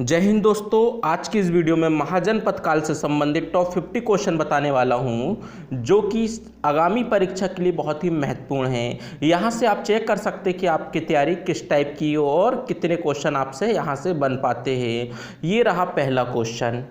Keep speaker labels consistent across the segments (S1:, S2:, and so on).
S1: जय हिंद दोस्तों। आज की इस वीडियो में महाजनपद काल से संबंधित टॉप 50 क्वेश्चन बताने वाला हूं, जो कि आगामी परीक्षा के लिए बहुत ही महत्वपूर्ण हैं। यहां से आप चेक कर सकते हैं कि आपकी तैयारी किस टाइप की हो और कितने क्वेश्चन आपसे यहां से बन पाते हैं। ये रहा पहला क्वेश्चन।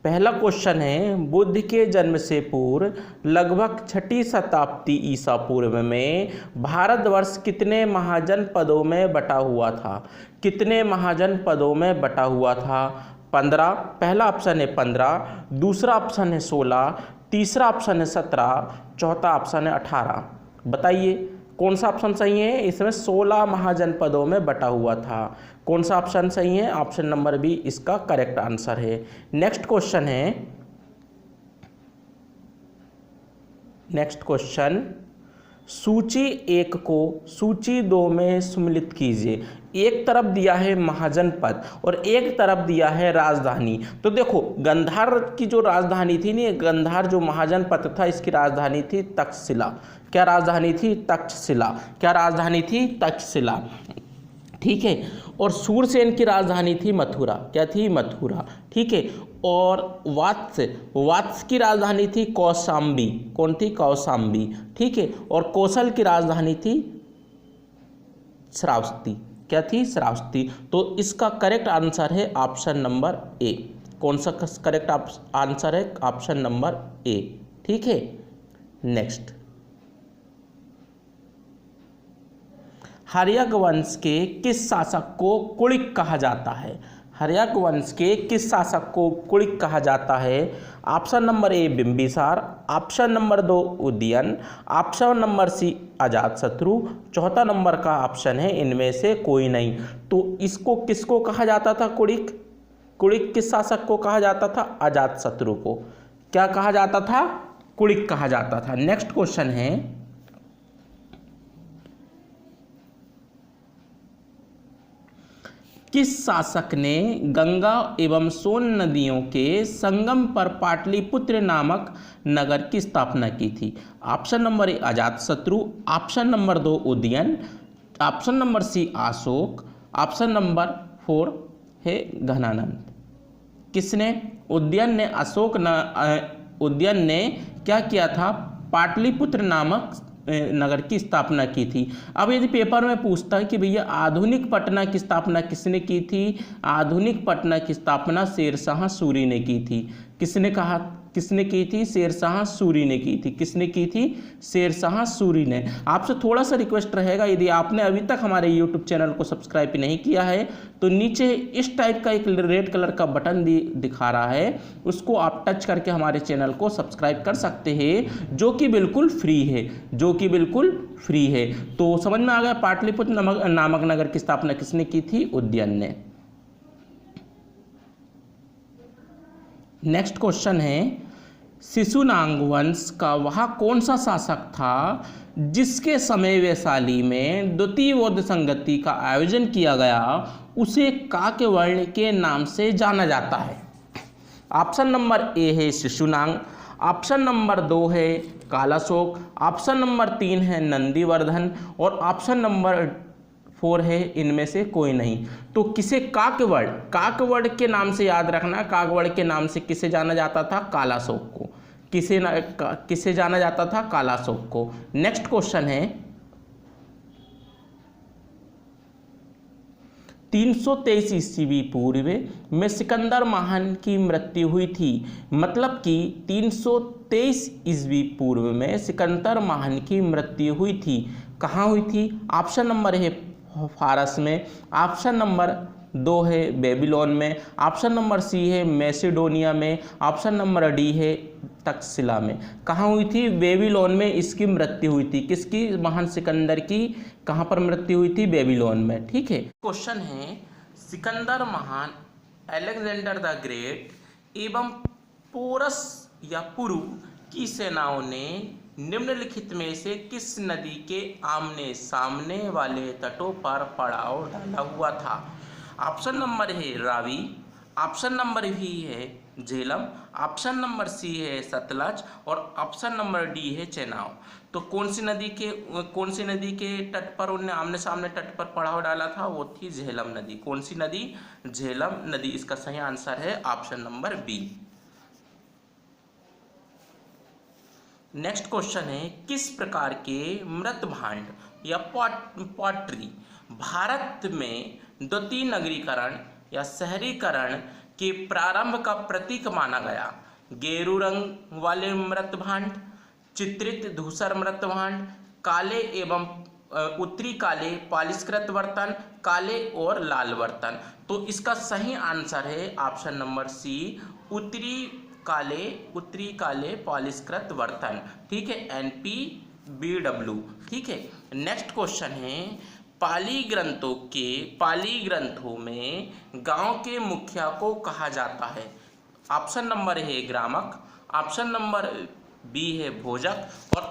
S1: पहला क्वेश्चन है, बुद्ध के जन्म से पूर्व लगभग 6ठी शताब्दी ईसा पूर्व में भारतवर्ष कितने महाजनपदों में बटा हुआ था? कितने महाजनपदों में बटा हुआ था? 15। पहला ऑप्शन है 15, दूसरा ऑप्शन है 16, तीसरा ऑप्शन है 17, चौथा ऑप्शन है 18। बताइए कौन सा ऑप्शन सही है? इसमें 16 महाजनपदों में बटा हुआ था। कौन सा ऑप्शन सही है? ऑप्शन नंबर बी इसका करेक्ट आंसर है। नेक्स्ट क्वेश्चन, सूची 1 को सूची 2 में सम्मिलित कीजिए। एक तरफ दिया है महाजनपद और एक तरफ दिया है राजधानी। तो देखो, गांधार की जो राजधानी थी नहीं, गांधार जो महाजनपद था, इसकी राजधानी थी तक्षशिला। क्या राजधानी थी? तक्षशिला। क्या राजधानी थी? तक्षशिला। ठीक है। और सूरसेन की राजधानी थी मथुरा। क्या थी? मथुरा। ठीक है। और वात्स की राजधानी थी कौशाम्बी। कौन थी? कौशाम्बी। ठीक है। और कौशल की राजधानी थी श्रावस्ती। क्या थी? श्रावस्ती। तो इसका करेक्ट आंसर है ऑप्शन नंबर ए। कौन सा करेक्ट आंसर है? ऑप्शन नंबर ए। ठीक है। नेक्स्ट, हर्यक वंश के किस शासक को कुलिक कहा जाता है? हर्यक वंश के किस शासक को कुलिक कहा जाता है? Option number A Bimbisara, option number 2 Udayan, option number C Ajatashatru, चौथा नंबर का ऑप्शन है इनमें से कोई नहीं। तो इसको किसको कहा जाता था कुलिक? कुलिक किस शासक को कहा जाता था? अजातशत्रु को। क्या कहा जाता था? कुलिक कहा जाता था। नेक्स्ट क्वेश्चन है, किस शासक ने गंगा एवं सोन नदियों के संगम पर पाटलिपुत्र नामक नगर की स्थापना की थी? Option number A Ajatashatru, option number 2 Udayan, option number C Ashoka, option number 4 है घनानंद। किसने? उदयन ने क्या किया था? पाटलिपुत्र नामक नगर की स्थापना की थी। अब यदि पेपर में पूछता है कि भैया आधुनिक पटना की स्थापना किसने की थी? आधुनिक पटना की स्थापना शेरशाह सूरी ने की थी। किसने कहा? किसने की थी? शेरशाह सूरी ने की थी। किसने की थी? शेरशाह सूरी ने। आपसे थोड़ा सा रिक्वेस्ट रहेगा, यदि आपने अभी तक हमारे यूट्यूब चैनल को सब्सक्राइब नहीं किया है तो नीचे इस टाइप का एक रेड कलर का बटन दिखा रहा है, उसको आप टच करके हमारे चैनल को सब्सक्राइब कर सकते हैं, जो कि बिल्कुल फ्री है। जो कि बिल्कुल फ्री है। तो समझ में आ गया पाटलिपुत्र नामक नगर की स्थापना किसने की थी? उदयन ने। नेक्स्ट क्वेश्चन है, शिशुनाग वंश का वह कौन सा शासक था जिसके समय वैशाली में द्वितीय बौद्ध संगति का आयोजन किया गया? उसे काक्य वर्ण के नाम से जाना जाता है। ऑप्शन नंबर ए है शिशुनाग, ऑप्शन नंबर 2 है कालाशोक, ऑप्शन नंबर 3 है नंदीवर्धन और ऑप्शन नंबर 4 है इनमें से कोई नहीं। तो किसे काकवर्ण के नाम से याद रखना। काकवर्ण के नाम से किसे जाना जाता था? कालाशोक को। किसे जाना जाता था? कालाशोक को। नेक्स्ट क्वेश्चन है, 323 ईस्वी पूर्व में सिकंदर महान की मृत्यु हुई थी। मतलब कि 323 ईस्वी पूर्व में सिकंदर महान की मृत्यु हुई थी। कहाँ हुई थी? ऑप्शन नंबर है फारस में, ऑप्शन नंबर 2 है बेबीलोन में, ऑप्शन नंबर सी है मैसेडोनिया में, ऑप्शन नंबर डी है तक्षशिला में। कहाँ हुई थी? बेबीलोन में इसकी मृत्यु हुई थी। किसकी? महान सिकंदर की। कहाँ पर मृत्यु हुई थी? बेबीलोन में। ठीक है। क्वेश्चन है, सिकंदर महान, अलेक्जेंडर द ग्रेट एवं पोरस या पुरु की सेनाओं ने निम्नलिखित में से किस नदी के आमने सामने वाले तटों पर पड़ाव डाला हुआ था? ऑप्शन नंबर है रावी, ऑप्शन नंबर बी है झेलम, ऑप्शन नंबर सी है सतलज और ऑप्शन नंबर डी है चेनाब। तो कौन सी नदी के तट पर उन्होंने आमने सामने तट पर पड़ाव डाला था? वो थी झेलम नदी। कौन सी नदी? झेलम नदी। इसका सही आंसर है option number B. Next question है, किस प्रकार के मृत भांड या पॉटरी भारत में द्वितीय नगरीकरण या शहरीकरण के प्रारंभ का प्रतीक माना गया? गेरू रंग वाले मृत भांड, चित्रित धूसर मृत भांड, काले एवं उत्तरी काले पॉलिशकृत बर्तन, काले और लाल बर्तन। तो इसका सही आंसर है ऑप्शन नंबर सी, उत्तरी काले पॉलिशकृत बर्तन। ठीक है, NPBW। ठीक है, नेक्स्ट क्वेश्चन है, पाली ग्रंथों में गांव के मुखिया को कहा जाता है? ऑप्शन नंबर है ग्रामक, ऑप्शन नंबर बी है भोजक और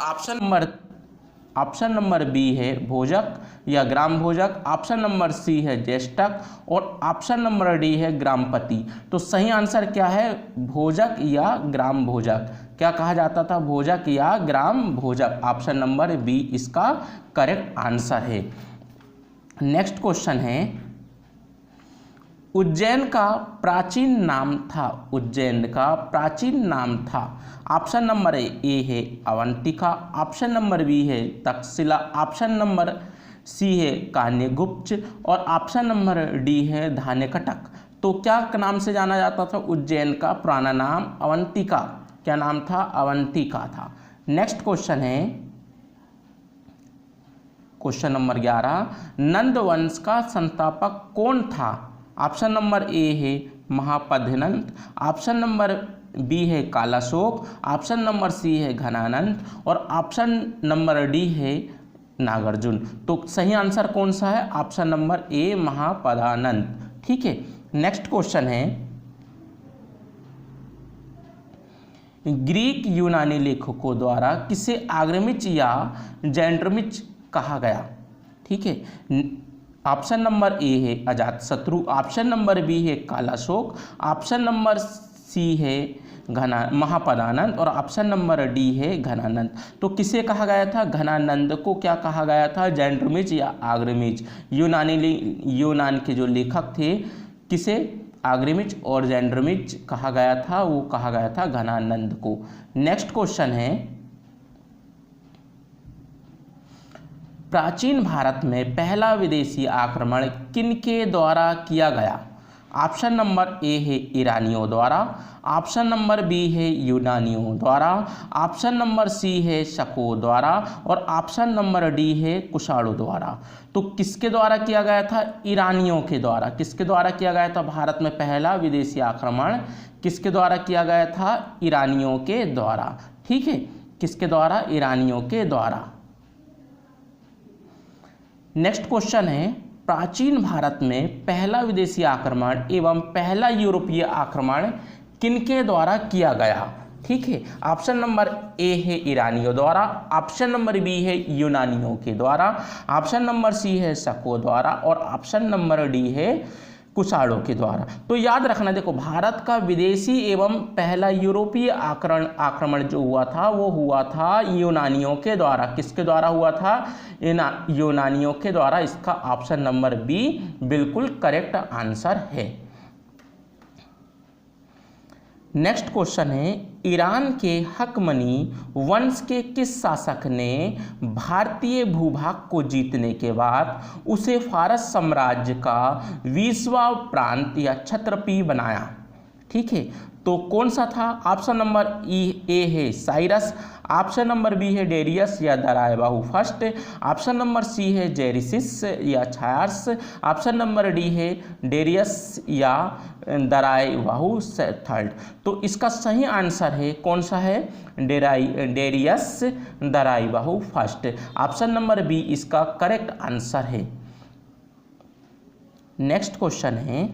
S1: ऑप्शन नंबर बी है भोजक या ग्राम भोजक, ऑप्शन नंबर सी है ज्येष्ठक और ऑप्शन नंबर डी है ग्रामपति। तो सही आंसर क्या है? भोजक या ग्राम भोजक। क्या कहा जाता था? भोजक या ग्राम भोजक। ऑप्शन नंबर बी इसका करेक्ट आंसर है। नेक्स्ट क्वेश्चन है, उज्जैन का प्राचीन नाम था? उज्जैन का प्राचीन नाम था? ऑप्शन नंबर ए है अवंतिका, ऑप्शन नंबर बी है तक्षशिला, ऑप्शन नंबर सी है कान्यगुप्त और ऑप्शन नंबर डी है धान्यकटक। तो क्या नाम से जाना जाता था उज्जैन का? पुराना नाम अवंतिका। क्या नाम था? अवंतिका था। नेक्स्ट क्वेश्चन है, क्वेश्चन नंबर 11, नंद वंश का संस्थापक कौन था? ऑप्शन नंबर ए है महापद्यनंद, ऑप्शन नंबर बी है कालाशोक, ऑप्शन नंबर सी है घनानंद और ऑप्शन नंबर डी है नागार्जुन। तो सही आंसर कौन सा है? Option number A Mahapadmananda. ठीक है, नेक्स्ट क्वेश्चन है, ग्रीक यूनानी लेखकों द्वारा किसे आग्रमिच या जैंड्रमिच कहा गया? ठीक है, ऑप्शन नंबर ए है अजातशत्रु, ऑप्शन नंबर बी है कालाशोक, ऑप्शन नंबर सी है महापद्यनंद और ऑप्शन नंबर डी है घनानंद। तो किसे कहा गया था? घनानंद को क्या कहा गया था? जैंड्रमिच या आग्रमिच। यूनान के जो लेखक थे, किसे? आग्रमिच और जैंड्रमिच कहा गया था, वो कहा गया था घनानंद को। नेक्स्ट क्वेश्चन है, प्राचीन भारत में पहला विदेशी आक्रमण किनके द्वारा किया गया? ऑप्शन नंबर ए है ईरानियों द्वारा, ऑप्शन नंबर बी है यूनानियों द्वारा, ऑप्शन नंबर सी है शकों द्वारा और ऑप्शन नंबर डी है कुषाणों द्वारा। तो किसके द्वारा किया गया था? ईरानियों के द्वारा। किसके द्वारा किया गया था? भारत में पहला विदेशी आक्रमण किसके द्वारा किया गया था? ईरानियों के द्वारा। ठीक है, किसके द्वारा? ईरानियों के द्वारा। नेक्स्ट क्वेश्चन है, प्राचीन भारत में पहला विदेशी आक्रमण एवं पहला यूरोपीय आक्रमण किनके द्वारा किया गया? ठीक है, ऑप्शन नंबर ए है ईरानियों द्वारा, ऑप्शन नंबर बी है यूनानियों के द्वारा, ऑप्शन नंबर सी है शकों द्वारा और ऑप्शन नंबर डी है कुषाणों के द्वारा। तो याद रखना, देखो भारत का विदेशी एवं पहला यूरोपीय आक्रमण जो हुआ था वो हुआ था यूनानियों के द्वारा। किसके द्वारा हुआ था? यूनानियों के द्वारा। इसका ऑप्शन नंबर बी बिल्कुल करेक्ट आंसर है। नेक्स्ट क्वेश्चन है, ईरान के हकमनी वंश के किस शासक ने भारतीय भूभाग को जीतने के बाद उसे फारस साम्राज्य का 20वां प्रांत या क्षत्रपी बनाया? ठीक है, तो कौन सा था? ऑप्शन नंबर ए है साइरस, ऑप्शन नंबर बी है डेरियस या दरायबाहु फर्स्ट, ऑप्शन नंबर सी है जेरिसिस या छायार्स, ऑप्शन नंबर डी है डेरियस या दरायबाहु थर्ड। तो इसका सही आंसर है कौन सा है? डेरियस दरायबाहु फर्स्ट। ऑप्शन नंबर बी इसका करेक्ट आंसर है। नेक्स्ट क्वेश्चन है,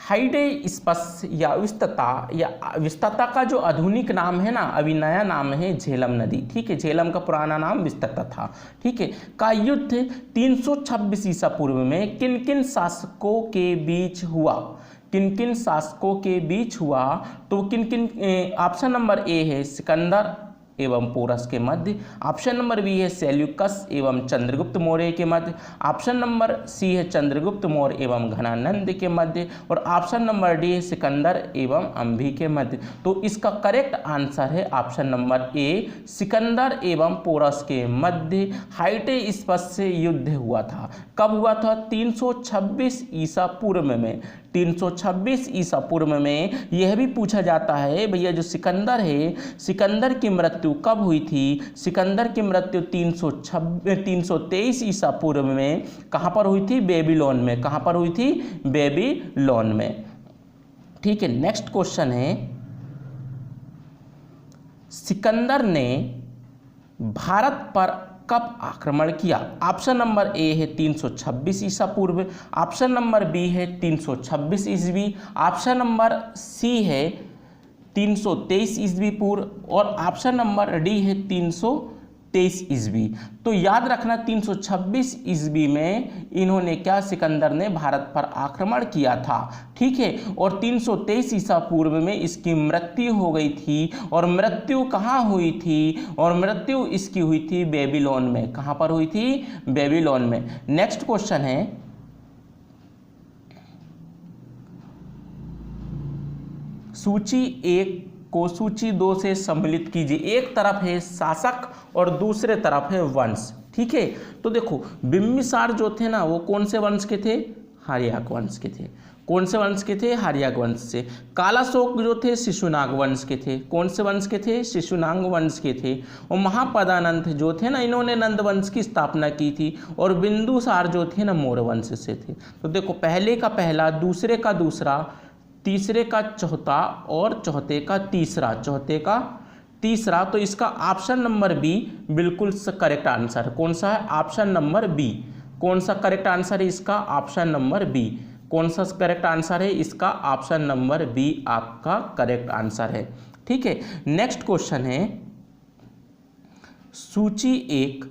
S1: हाइडेस्पस या विस्तता का जो आधुनिक नाम है ना, अभी नया नाम है झेलम नदी। ठीक है, झेलम का पुराना नाम विस्तता था। ठीक है, का युद्ध 326 ईसा पूर्व में किन किन शासकों के बीच हुआ? किन किन शासकों के बीच हुआ? तो किन किन, ऑप्शन नंबर ए है सिकंदर एवं पोरस के मध्य, ऑप्शन नंबर बी है सेल्यूकस एवं चंद्रगुप्त मौर्य के मध्य, ऑप्शन नंबर सी है चंद्रगुप्त मौर्य एवं घनानंद के मध्य, और ऑप्शन नंबर डी है सिकंदर एवं अंभी के मध्य। तो इसका करेक्ट आंसर है ऑप्शन नंबर ए, सिकंदर एवं पोरस के मध्य हाइडेस्पस से युद्ध हुआ था। कब हुआ था? 326 ईसा पूर्व में। 326 ईसा पूर्व में यह भी पूछा जाता है भैया जो सिकंदर है, सिकंदर की मृत्यु कब हुई थी? सिकंदर की मृत्यु 323 ईसा पूर्व में कहाँ पर हुई थी? बेबीलोन में। कहाँ पर हुई थी? बेबीलोन में। ठीक है, नेक्स्ट क्वेश्चन है, सिकंदर ने भारत पर कब आक्रमण किया? ऑप्शन नंबर ए है 326 ईसा पूर्व, ऑप्शन नंबर बी है 326 ईस्वी, ऑप्शन नंबर सी है 323 ईस्वी पूर्व, और ऑप्शन नंबर डी है 323 ईस्वी। तो याद रखना 326 ईस्वी में इन्होंने क्या, सिकंदर ने भारत पर आक्रमण किया था। ठीक है, और 323 ईसा पूर्व में इसकी मृत्यु हो गई थी, और मृत्यु कहाँ हुई थी? और मृत्यु इसकी हुई थी बेबीलोन में। कहाँ पर हुई थी? बेबीलोन में। नेक्स्ट क्वेश्चन है, सूची 1 को सूची 2 से सम्मिलित कीजिए। एक तरफ है शासक और दूसरे तरफ है वंश। ठीक है, तो देखो बिम्बिसार जो थे ना वो कौन से वंश के थे? हार्यक वंश के थे। कौन से वंश के थे? हार्यक वंश से। कालाशोक जो थे शिशुनाग वंश के थे। कौन से वंश के थे? शिशुनाग वंश के थे। और महापदानंद जो थे ना, इन्होंने नंद वंश की स्थापना की थी, और बिंदुसार जो थे ना मौर्य वंश से थे। तो देखो पहले का पहला, दूसरे का दूसरा, तीसरे का चौथा और चौथे का तीसरा, चौथे का तीसरा। तो इसका ऑप्शन नंबर बी बिल्कुल करेक्ट आंसर। कौन सा है? Option number B. कौन सा करेक्ट आंसर है इसका? Option number B. कौन सा करेक्ट आंसर है इसका? ऑप्शन नंबर बी आपका करेक्ट आंसर है। ठीक है, नेक्स्ट क्वेश्चन है, सूची 1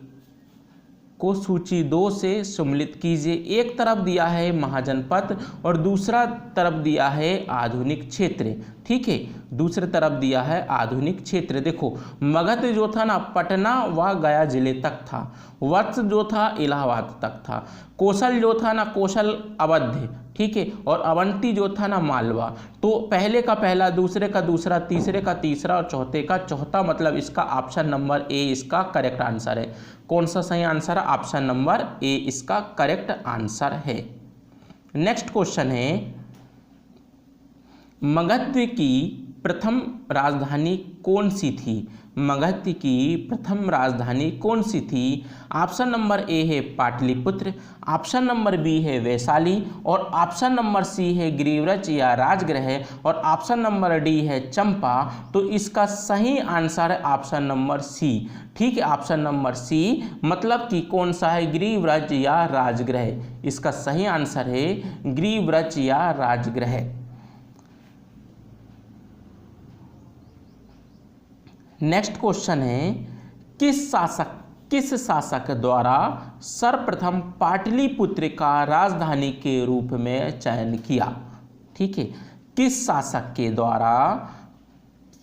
S1: को सूची 2 से सम्मिलित कीजिए। एक तरफ दिया है महाजनपद और दूसरा तरफ दिया है आधुनिक क्षेत्र। ठीक है, दूसरे तरफ दिया है आधुनिक क्षेत्र। देखो मगध जो था ना पटना व गया जिले तक था, वत्स जो था इलाहाबाद तक था, कौशल जो था ना कौशल अवध, ठीक है, और अवंती जो था ना मालवा। तो पहले का पहला, दूसरे का दूसरा, तीसरे का तीसरा और चौथे का चौथा, मतलब इसका ऑप्शन नंबर ए इसका करेक्ट आंसर है। कौन सा सही आंसर है? ऑप्शन नंबर ए इसका करेक्ट आंसर है। नेक्स्ट क्वेश्चन है, मगध की प्रथम राजधानी कौन सी थी? मगध की प्रथम राजधानी कौन सी थी? ऑप्शन नंबर ए है पाटलिपुत्र, ऑप्शन नंबर बी है वैशाली, और ऑप्शन नंबर सी है गिरिव्रज या राजगृह, और ऑप्शन नंबर डी है चंपा। तो इसका सही आंसर है ऑप्शन नंबर सी। ठीक है, ऑप्शन नंबर सी, मतलब कि कौन सा है? गिरिव्रज या राजगृह। इसका सही आंसर है गिरिव्रज या राजगृह। नेक्स्ट क्वेश्चन है, किस शासक द्वारा सर्वप्रथम पाटलिपुत्र का राजधानी के रूप में चयन किया? ठीक है, किस शासक के द्वारा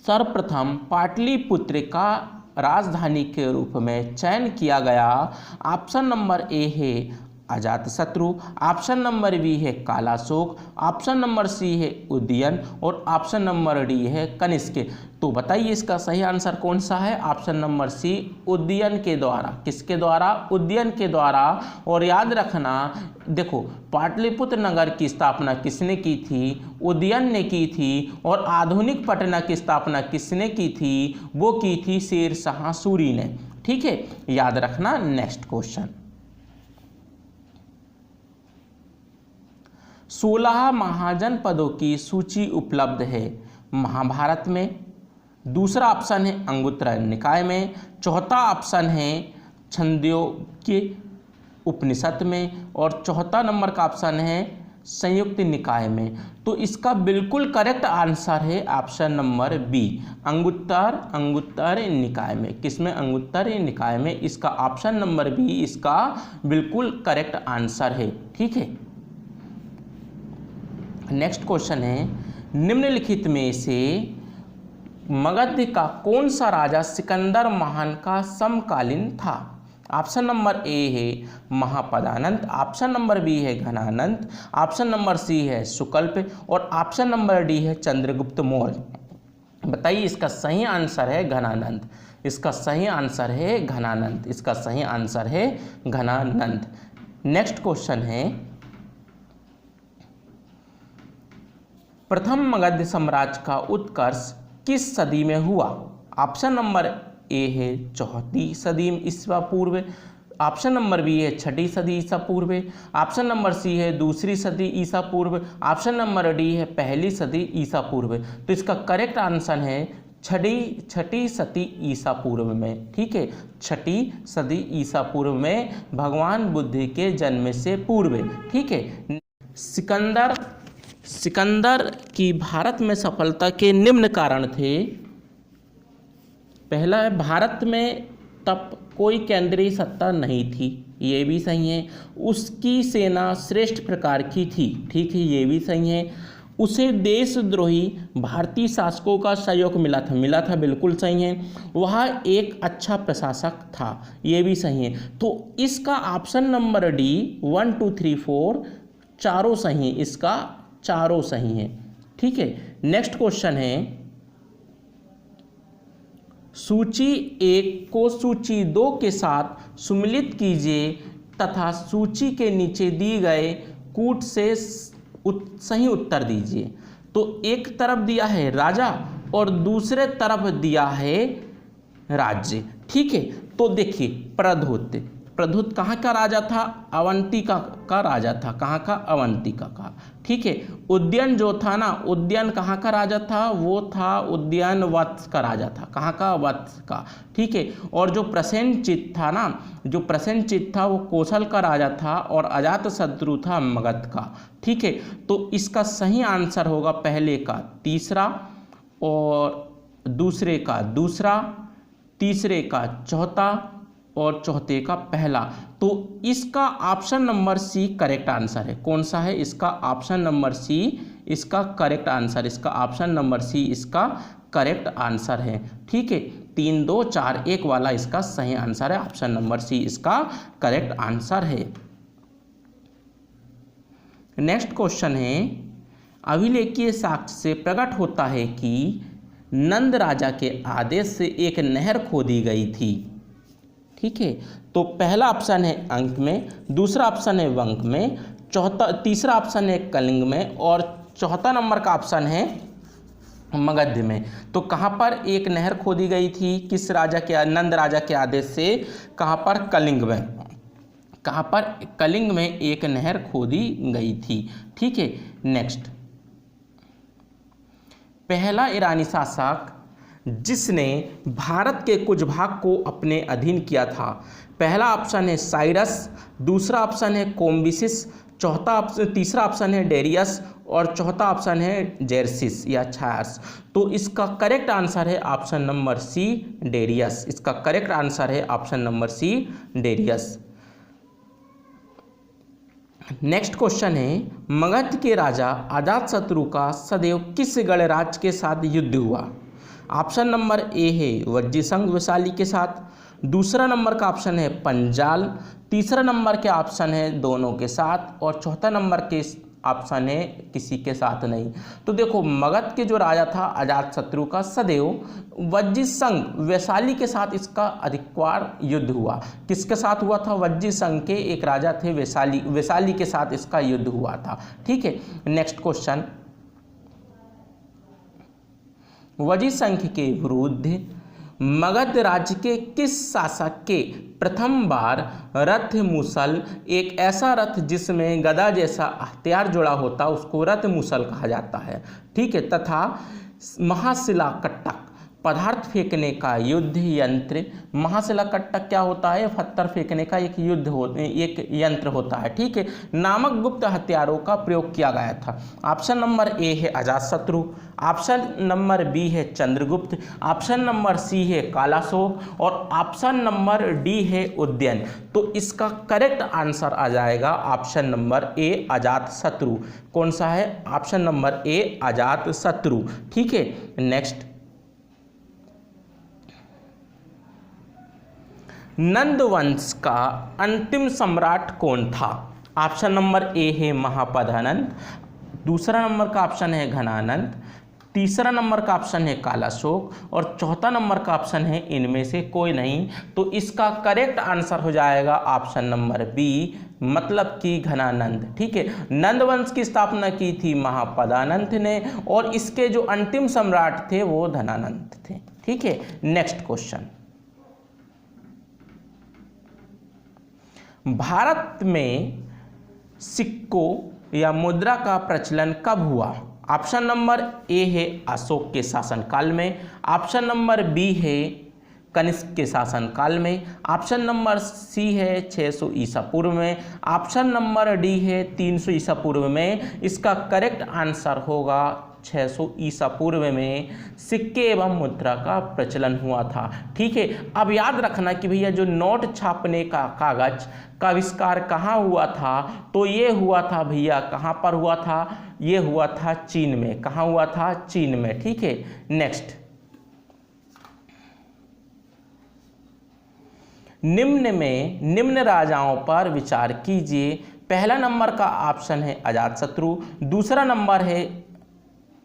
S1: सर्वप्रथम पाटलिपुत्र का राजधानी के रूप में चयन किया गया? ऑप्शन नंबर ए है अजातशत्रु, ऑप्शन नंबर बी है कालाशोक, ऑप्शन नंबर सी है उदयन, और ऑप्शन नंबर डी है कनिष्क। तो बताइए इसका सही आंसर कौन सा है? ऑप्शन नंबर सी, उदयन के द्वारा। किसके द्वारा? उदयन के द्वारा। और याद रखना, देखो पाटलिपुत्र नगर की स्थापना किसने की थी? उदयन ने की थी। और आधुनिक पटना की स्थापना किसने की थी? वो की थी शेरशाह सूरी ने। ठीक है, याद रखना। नेक्स्ट क्वेश्चन, 16 महाजनपदों की सूची उपलब्ध है महाभारत में, दूसरा ऑप्शन है अंगुत्तर निकाय में, चौथा ऑप्शन है छंदोग्य उपनिषद में, और चौथा नंबर का ऑप्शन है संयुक्त निकाय में। तो इसका बिल्कुल करेक्ट आंसर है ऑप्शन नंबर बी, अंगुत्तर निकाय में। किसमें? अंगुत्तर निकाय में। इसका ऑप्शन नंबर बी इसका बिल्कुल करेक्ट आंसर है। ठीक है, नेक्स्ट क्वेश्चन है, निम्नलिखित में से मगध का कौन सा राजा सिकंदर महान का समकालीन था? ऑप्शन नंबर ए है महापदानंद, ऑप्शन नंबर बी है घनानंद, ऑप्शन नंबर सी है सुकल्प और ऑप्शन नंबर डी है चंद्रगुप्त मौर्य। बताइए, इसका सही आंसर है घनानंद। इसका सही आंसर है घनानंद। इसका सही आंसर है घनानंद। नेक्स्ट क्वेश्चन है, प्रथम मगध साम्राज्य का उत्कर्ष किस सदी में हुआ? ऑप्शन नंबर ए है 4वीं सदी ईसा पूर्व, ऑप्शन नंबर बी है 6ठी सदी ईसा पूर्व, ऑप्शन नंबर सी है 2री सदी ईसा पूर्व, ऑप्शन नंबर डी है 1ली सदी ईसा पूर्व। तो इसका करेक्ट आंसर है छठी सदी ईसा पूर्व में। ठीक है, 6ठी सदी ईसा पूर्व में, भगवान बुद्ध के जन्म से पूर्व। ठीक है, सिकंदर की भारत में सफलता के निम्न कारण थे। पहला है, भारत में तब कोई केंद्रीय सत्ता नहीं थी, ये भी सही है। उसकी सेना श्रेष्ठ प्रकार की थी, ठीक है, ये भी सही है। उसे देशद्रोही भारतीय शासकों का सहयोग मिला था, बिल्कुल सही है। वह एक अच्छा प्रशासक था, ये भी सही है। तो इसका ऑप्शन नंबर डी 1 2 3 4 चारों सही है, इसका चारों सही है। ठीक है, नेक्स्ट क्वेश्चन है, सूची 1 को सूची 2 के साथ सम्मिलित कीजिए तथा सूची के नीचे दिए गए कूट से सही उत्तर दीजिए। तो एक तरफ दिया है राजा और दूसरे तरफ दिया है राज्य। ठीक है, तो देखिए, प्रद्युत कहाँ का राजा था? अवंतिका का राजा था। कहाँ का? अवंतिका का। ठीक है, उद्यन जो था ना, उद्यन कहाँ का राजा था? वो था उद्यन वत्स का राजा था। कहाँ का? वत्स का। ठीक है, और जो प्रसेनजित था ना, जो प्रसेनजित था वो कौशल का राजा था और अजातशत्रु था मगध का। ठीक है, तो इसका सही आंसर होगा पहले का तीसरा और दूसरे का दूसरा, तीसरे का चौथा और चौथे का पहला। तो इसका option number C correct answer है। कौन सा है? इसका ऑप्शन नंबर सी इसका करेक्ट आंसर। इसका ऑप्शन नंबर सी इसका करेक्ट आंसर है। ठीक है, 3 2 4 1 वाला इसका सही आंसर है। ऑप्शन नंबर सी इसका करेक्ट आंसर है। नेक्स्ट क्वेश्चन है, अभिलेखीय साक्ष्य से प्रकट होता है कि नंद राजा के आदेश से एक नहर खोदी गई थी। ठीक है, तो पहला ऑप्शन है अंक में, दूसरा ऑप्शन है वंक में, तीसरा ऑप्शन है कलिंग में और चौथा नंबर का ऑप्शन है मगध में। तो कहाँ पर एक नहर खोदी गई थी? किस राजा के? नंद राजा के आदेश से। कहाँ पर? कलिंग में। कहाँ पर? कलिंग में एक नहर खोदी गई थी। ठीक है, नेक्स्ट, पहला ईरानी शासक जिसने भारत के कुछ भाग को अपने अधीन किया था। पहला ऑप्शन है साइरस, दूसरा ऑप्शन है कोम्बिसिस, तीसरा ऑप्शन है डेरियस और चौथा ऑप्शन है जेरसिस या छायर्स। तो इसका करेक्ट आंसर है ऑप्शन नंबर सी डेरियस। इसका करेक्ट आंसर है option number C Darius. Next question है, मगध के राजा अजातशत्रु का सदैव किस गणराज्य के साथ युद्ध हुआ? ऑप्शन नंबर ए है वज्जीसंघ वैशाली के साथ, दूसरा नंबर का ऑप्शन है पंजाल, तीसरा नंबर के ऑप्शन है दोनों के साथ और चौथा नंबर के ऑप्शन है किसी के साथ नहीं। तो देखो, मगध के जो राजा था अजातशत्रु का सदैव वज्जीसंघ वैशाली के साथ इसका अधिक बार युद्ध हुआ। किसके साथ हुआ था? वज्जीसंघ के एक राजा थे वैशाली के साथ इसका युद्ध हुआ था। ठीक है, नेक्स्ट क्वेश्चन, वज्जीसंघ के विरुद्ध मगध राज्य के किस शासक के प्रथम बार रथ मुसल, एक ऐसा रथ जिसमें गदा जैसा हथियार जुड़ा होता उसको रथ मुसल कहा जाता है। ठीक है, तथा महाशिला कट्टक पदार्थ फेंकने का युद्ध यंत्र। महाशिलाकट्टक क्या होता है? पत्थर फेंकने का एक एक यंत्र होता है, ठीक है। नामक गुप्त हथियारों का प्रयोग किया गया था। ऑप्शन नंबर ए है अजातशत्रु, ऑप्शन नंबर बी है चंद्रगुप्त, ऑप्शन नंबर सी है कालाशोक और ऑप्शन नंबर डी है उदयन। तो इसका करेक्ट आंसर आ जाएगा ऑप्शन नंबर ए अजातशत्रु। कौन सा है? ऑप्शन नंबर ए अजातशत्रु, ठीक है। नेक्स्ट, नंद वंश का अंतिम सम्राट कौन था? ऑप्शन नंबर ए है महापद्मानंद, दूसरा नंबर का ऑप्शन है घनानंद, तीसरा नंबर का ऑप्शन है कालाशोक और चौथा नंबर का ऑप्शन है इनमें से कोई नहीं। तो इसका करेक्ट आंसर हो जाएगा ऑप्शन नंबर बी, मतलब कि घनानंद, ठीक है। नंद वंश की स्थापना की थी महापद्मानंद ने और इसके जो अंतिम सम्राट थे वो घनानंद थे, ठीक है। नेक्स्ट क्वेश्चन, भारत में सिक्कों या मुद्रा का प्रचलन कब हुआ? ऑप्शन नंबर ए है अशोक के शासनकाल में, ऑप्शन नंबर बी है कनिष्क के शासनकाल में, ऑप्शन नंबर सी है 600 ईसा पूर्व में, ऑप्शन नंबर डी है 300 ईसा पूर्व में। इसका करेक्ट आंसर होगा 600 ईसा पूर्व में सिक्के एवं मुद्रा का प्रचलन हुआ था, ठीक है। अब याद रखना कि भैया जो नोट छापने का कागज का आविष्कार कहाँ हुआ था? तो ये हुआ था भैया, कहाँ पर हुआ था? ये हुआ था चीन में। कहाँ हुआ था? चीन में, ठीक है। नेक्स्ट, निम्न में निम्न राजाओं पर विचार कीजिए। पहला नंबर का ऑप्शन है अजातशत्रु, दूसरा नंबर है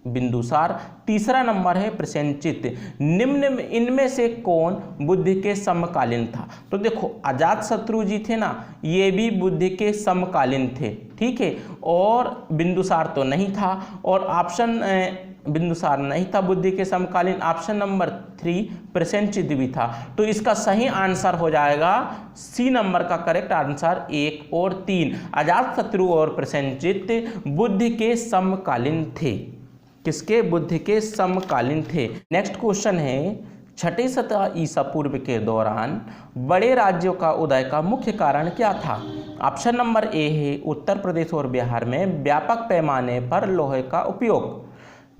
S1: बिंदुसार, तीसरा नंबर है प्रसेनजित। निम्न में इनमें से कौन बुद्ध के समकालीन था? तो देखो अजातशत्रु जी थे ना, ये भी बुद्ध के समकालीन थे, ठीक है। और बिंदुसार तो नहीं था और ऑप्शन बिंदुसार नहीं था बुद्ध के समकालीन। ऑप्शन नंबर 3 प्रसेनजित भी था। तो इसका सही आंसर हो जाएगा सी नंबर का करेक्ट आंसर 1 और 3। अजातशत्रु और प्रसेनजित बुद्ध के समकालीन थे। किसके? बुद्ध के समकालीन थे। नेक्स्ट क्वेश्चन है, 6ठी शताब्दी ईसा पूर्व के दौरान बड़े राज्यों का उदय का मुख्य कारण क्या था? ऑप्शन नंबर ए है उत्तर प्रदेश और बिहार में व्यापक पैमाने पर लोहे का उपयोग,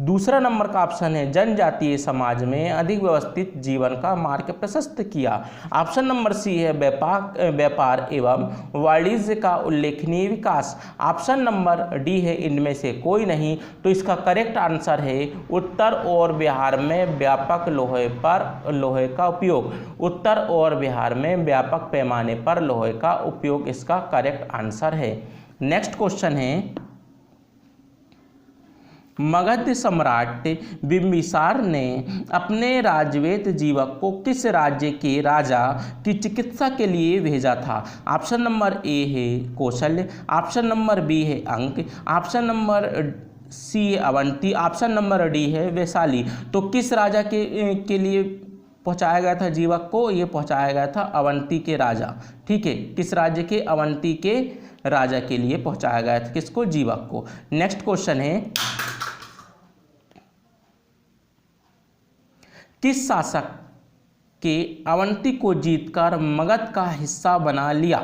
S1: दूसरा नंबर का ऑप्शन है जनजातीय समाज में अधिक व्यवस्थित जीवन का मार्ग प्रशस्त किया, ऑप्शन नंबर सी है व्यापार एवं वाणिज्य का उल्लेखनीय विकास, ऑप्शन नंबर डी है इनमें से कोई नहीं। तो इसका करेक्ट आंसर है उत्तर और बिहार में व्यापक लोहे का उपयोग, उत्तर और बिहार में व्यापक पैमाने पर लोहे का उपयोग इसका करेक्ट आंसर है। नेक्स्ट क्वेश्चन है, मगध सम्राट बिंबिसार ने अपने राजवेद जीवक को किस राज्य के राजा की चिकित्सा के लिए भेजा था? ऑप्शन नंबर ए है कौशल्य, ऑप्शन नंबर बी है अंक, ऑप्शन नंबर सी है अवंती, ऑप्शन नंबर डी है वैशाली। तो किस राजा के लिए पहुंचाया गया था जीवक को? ये पहुंचाया गया था अवंती के राजा, ठीक है। किस राज्य के? अवंती के राजा के लिए पहुंचाया गया था किसको? जीवक को। नेक्स्ट क्वेश्चन है, किस शासक के अवंती को जीतकर मगध का हिस्सा बना लिया?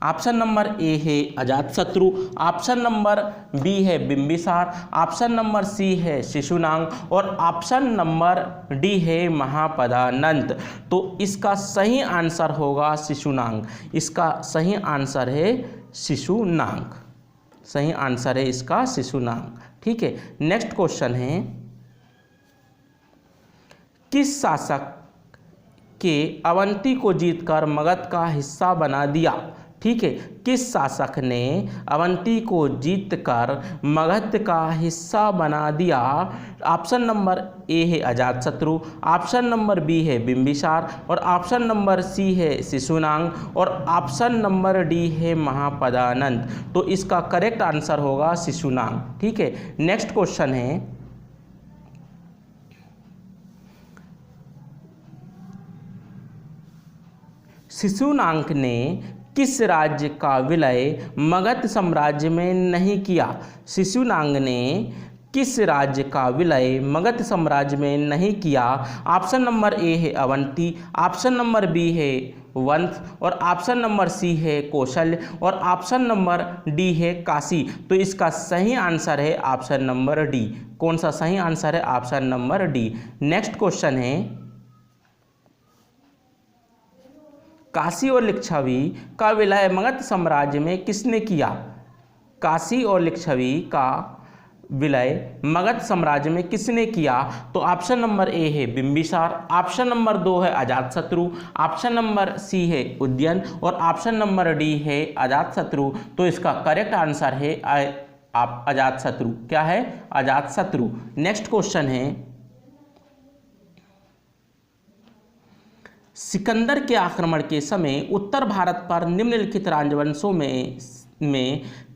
S1: ऑप्शन नंबर ए है अजातशत्रु, ऑप्शन नंबर बी है बिंबिसार, ऑप्शन नंबर सी है शिशुनाग और ऑप्शन नंबर डी है महापद्मानंद। तो इसका सही आंसर होगा शिशुनाग। इसका सही आंसर है शिशुनाग, सही आंसर है इसका शिशुनाग, ठीक है। नेक्स्ट क्वेश्चन है, किस शासक के अवंती को जीतकर मगध का हिस्सा बना दिया? ठीक है, किस शासक ने अवंती को जीतकर मगध का हिस्सा बना दिया? ऑप्शन नंबर ए है अजातशत्रु, ऑप्शन नंबर बी है बिंबिसार और ऑप्शन नंबर सी है शिशुनाग और ऑप्शन नंबर डी है महापद्मानंद। तो इसका करेक्ट आंसर होगा शिशुनाग, ठीक है। नेक्स्ट क्वेश्चन है, शिशुनाग ने किस राज्य का विलय मगध साम्राज्य में नहीं किया? शिशुनाग ने किस राज्य का विलय मगध साम्राज्य में नहीं किया? ऑप्शन नंबर ए है अवंती, ऑप्शन नंबर बी है वंश, और ऑप्शन नंबर सी है कौशल, और ऑप्शन नंबर डी है काशी। तो इसका सही आंसर है ऑप्शन नंबर डी। कौन सा सही आंसर है? Option number D. Next question है, काशी और लिच्छवी का विलय मगध साम्राज्य में किसने किया? काशी और लिच्छवी का विलय मगध साम्राज्य में किसने किया? तो ऑप्शन नंबर ए है बिंबिसार, ऑप्शन नंबर 2 है अजातशत्रु, ऑप्शन नंबर सी है उदयन, और ऑप्शन नंबर डी है अजातशत्रु। तो इसका करेक्ट आंसर है अजातशत्रु। क्या है? अजातशत्रु। नेक्स्ट क्वेश्चन है, सिकंदर के आक्रमण के समय उत्तर भारत पर निम्नलिखित राजवंशों में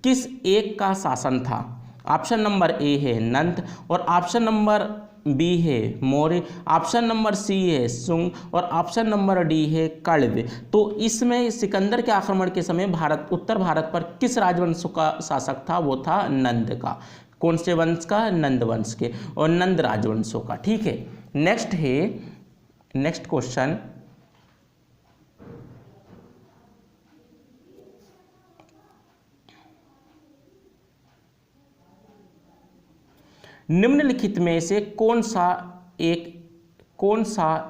S1: किस एक का शासन था? ऑप्शन नंबर ए है नंद, और ऑप्शन नंबर बी है मौर्य, ऑप्शन नंबर सी है शुंग, और ऑप्शन नंबर डी है कण्व। तो इसमें सिकंदर के आक्रमण के समय उत्तर भारत पर किस राजवंश का शासक था? वो था नंद का। कौन से वंश का? नंद वंश के और नंद राजवंशों का। ठीक है। नेक्स्ट क्वेश्चन, निम्नलिखित में से कौन सा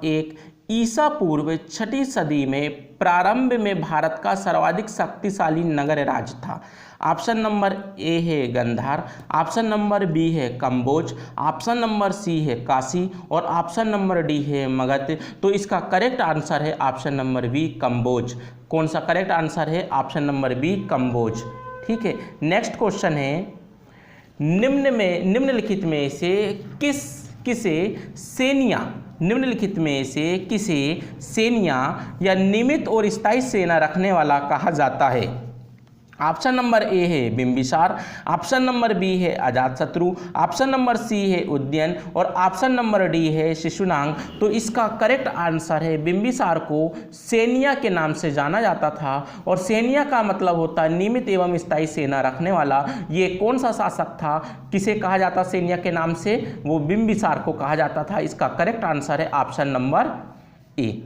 S1: एक ईसा पूर्व 6ठी सदी में प्रारंभ में भारत का सर्वाधिक शक्तिशाली नगर राज्य था? ऑप्शन नंबर ए है गंधार, ऑप्शन नंबर बी है कंबोज, ऑप्शन नंबर सी है काशी, और ऑप्शन नंबर डी है मगध। तो इसका करेक्ट आंसर है ऑप्शन नंबर बी कंबोज। कौन सा करेक्ट आंसर है? Option number B Kamboja. ठीक है। नेक्स्ट क्वेश्चन है, निम्नलिखित में से किसे सेनिया या नियमित और स्थायी सेना रखने वाला कहा जाता है? ऑप्शन नंबर ए है बिंबिसार, ऑप्शन नंबर बी है अजातशत्रु, ऑप्शन नंबर सी है उदयन, और ऑप्शन नंबर डी है शिशुनाग। तो इसका करेक्ट आंसर है बिंबिसार को सेनिया के नाम से जाना जाता था, और सेनिया का मतलब होता है नियमित एवं स्थायी सेना रखने वाला। ये कौन सा शासक था? किसे कहा जाता सेनिया के नाम से? वो बिंबिसार को कहा जाता था। इसका करेक्ट आंसर है ऑप्शन नंबर ए।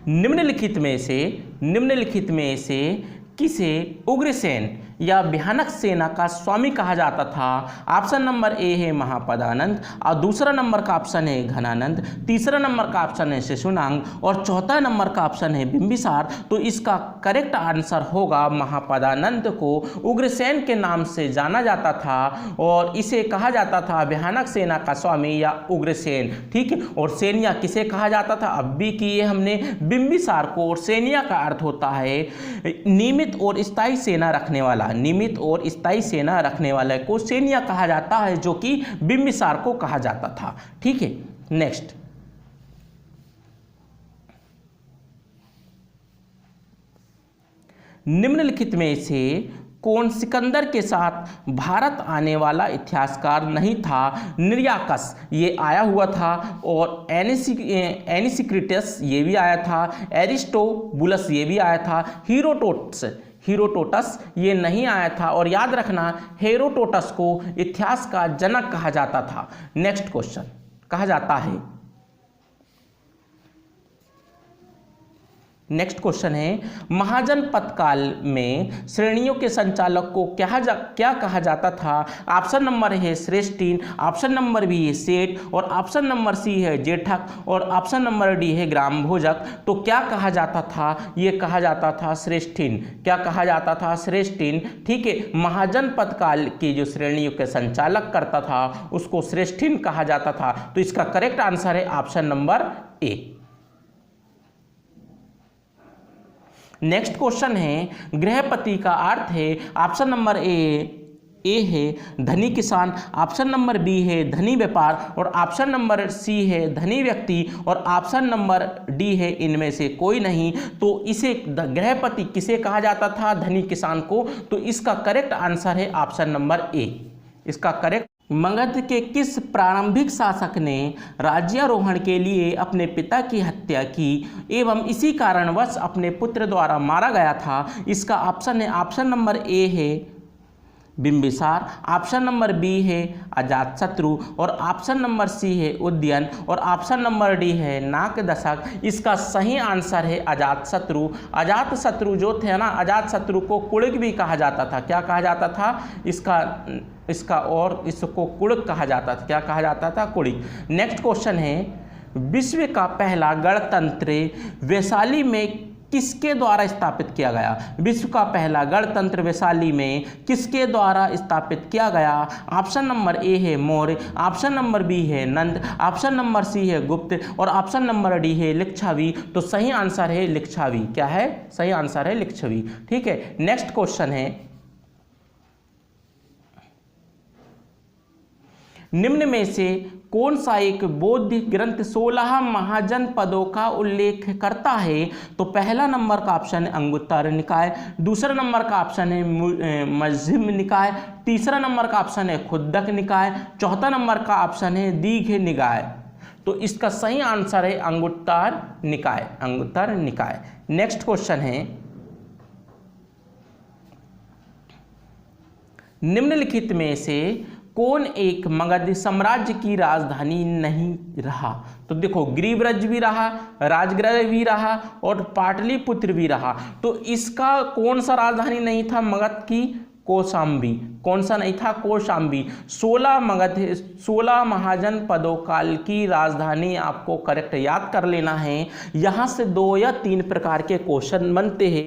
S1: निम्नलिखित में से किसे उग्रसेन या भयानक सेना का स्वामी कहा जाता था? ऑप्शन नंबर ए है महापदानंद, और दूसरा नंबर का ऑप्शन है घनानंद, तीसरा नंबर का ऑप्शन है शिशुनाग, और चौथा नंबर का ऑप्शन है बिंबिसार। तो इसका करेक्ट आंसर होगा महापदानंद को उग्रसेन के नाम से जाना जाता था, और इसे कहा जाता था भयानक सेना का स्वामी या उग्रसेन। ठीक है। और सेनिया किसे कहा जाता था? अब भी किए हमने बिंबिसार को, और सेनिया का अर्थ होता है नियमित और स्थायी सेना रखने वाला। नियमित और स्थायी सेना रखने वाले को सेनिया कहा जाता है, जो कि बिंबिसार को कहा जाता था। ठीक है। नेक्स्ट, निम्नलिखित में से कौन सिकंदर के साथ भारत आने वाला इतिहासकार नहीं था? निर्याकस ये आया हुआ था, और एनिसिक्रिटस ये भी आया था, एरिस्टोबुलस ये भी आया था, हीरोटोटस ये नहीं आया था। और याद रखना, हेरोटोटस को इतिहास का जनक कहा जाता था। नेक्स्ट क्वेश्चन, कहा जाता है, नेक्स्ट क्वेश्चन है, महाजनपद काल में श्रेणियों के संचालक को क्या कहा जाता था? ऑप्शन नंबर है श्रेष्ठीन, ऑप्शन नंबर बी है सेठ, और ऑप्शन नंबर सी है जेठक, और ऑप्शन नंबर डी है ग्राम भोजक। तो क्या कहा जाता था? ये कहा जाता था श्रेष्ठीन। क्या कहा जाता था? श्रेष्ठीन। ठीक है। महाजनपद काल की जो श्रेणियों के संचालक करता था उसको श्रेष्ठीन कहा जाता था। तो इसका करेक्ट आंसर है ऑप्शन नंबर ए। नेक्स्ट क्वेश्चन है, गृहपति का अर्थ है, ऑप्शन नंबर ए है धनी किसान, ऑप्शन नंबर बी है धनी व्यापार, और ऑप्शन नंबर सी है धनी व्यक्ति, और ऑप्शन नंबर डी है इनमें से कोई नहीं। तो इसे गृहपति किसे कहा जाता था? धनी किसान को। तो इसका करेक्ट आंसर है ऑप्शन नंबर ए। इसका करेक्ट मगध के किस प्रारंभिक शासक ने राज्यारोहण के लिए अपने पिता की हत्या की एवं इसी कारणवश अपने पुत्र द्वारा मारा गया था? इसका ऑप्शन है, ऑप्शन नंबर ए है बिंबिसार, ऑप्शन नंबर बी है अजातशत्रु और ऑप्शन नंबर सी है उदयन और ऑप्शन नंबर डी है नागदशक। इसका सही आंसर है अजातशत्रु। अजातशत्रु जो थे ना, अजातशत्रु को कुलिक भी कहा जाता था। क्या कहा जाता था? इसको कुलिक कहा जाता था। क्या कहा जाता था? कुलिक। नेक्स्ट क्वेश्चन है, विश्व का पहला गणतंत्र वैशाली में किसके द्वारा स्थापित किया गया? विश्व का पहला गणतंत्र वैशाली में किसके द्वारा स्थापित किया गया? ऑप्शन नंबर ए है मौर्य, ऑप्शन नंबर बी है नंद, ऑप्शन नंबर सी है गुप्त और ऑप्शन नंबर डी है लिच्छवी। तो सही आंसर है लिच्छवी। क्या है? सही आंसर है लिच्छवी। ठीक है, नेक्स्ट क्वेश्चन है, निम्न में से कौन सा एक बौद्ध ग्रंथ 16 महाजनपदों का उल्लेख करता है? तो पहला नंबर का ऑप्शन है अंगुत्तर निकाय, दूसरा नंबर का ऑप्शन है मध्यम निकाय, तीसरा नंबर का ऑप्शन है खुद्दक निकाय, चौथा नंबर का ऑप्शन है दीघ निकाय। तो इसका सही आंसर है अंगुत्तर निकाय, अंगुत्तर निकाय। नेक्स्ट क्वेश्चन है, निम्नलिखित में से कौन एक मगध साम्राज्य की राजधानी नहीं रहा? तो देखो, गिरिव्रज भी रहा, राजगृह भी रहा और पाटलिपुत्र भी रहा। तो इसका कौन सा राजधानी नहीं था मगध की? कौशाम्बी। कौन सा नहीं था? कौशाम्बी। 16 महाजनपदों काल की राजधानी आपको करेक्ट याद कर लेना है। यहाँ से 2 या 3 प्रकार के क्वेश्चन बनते हैं।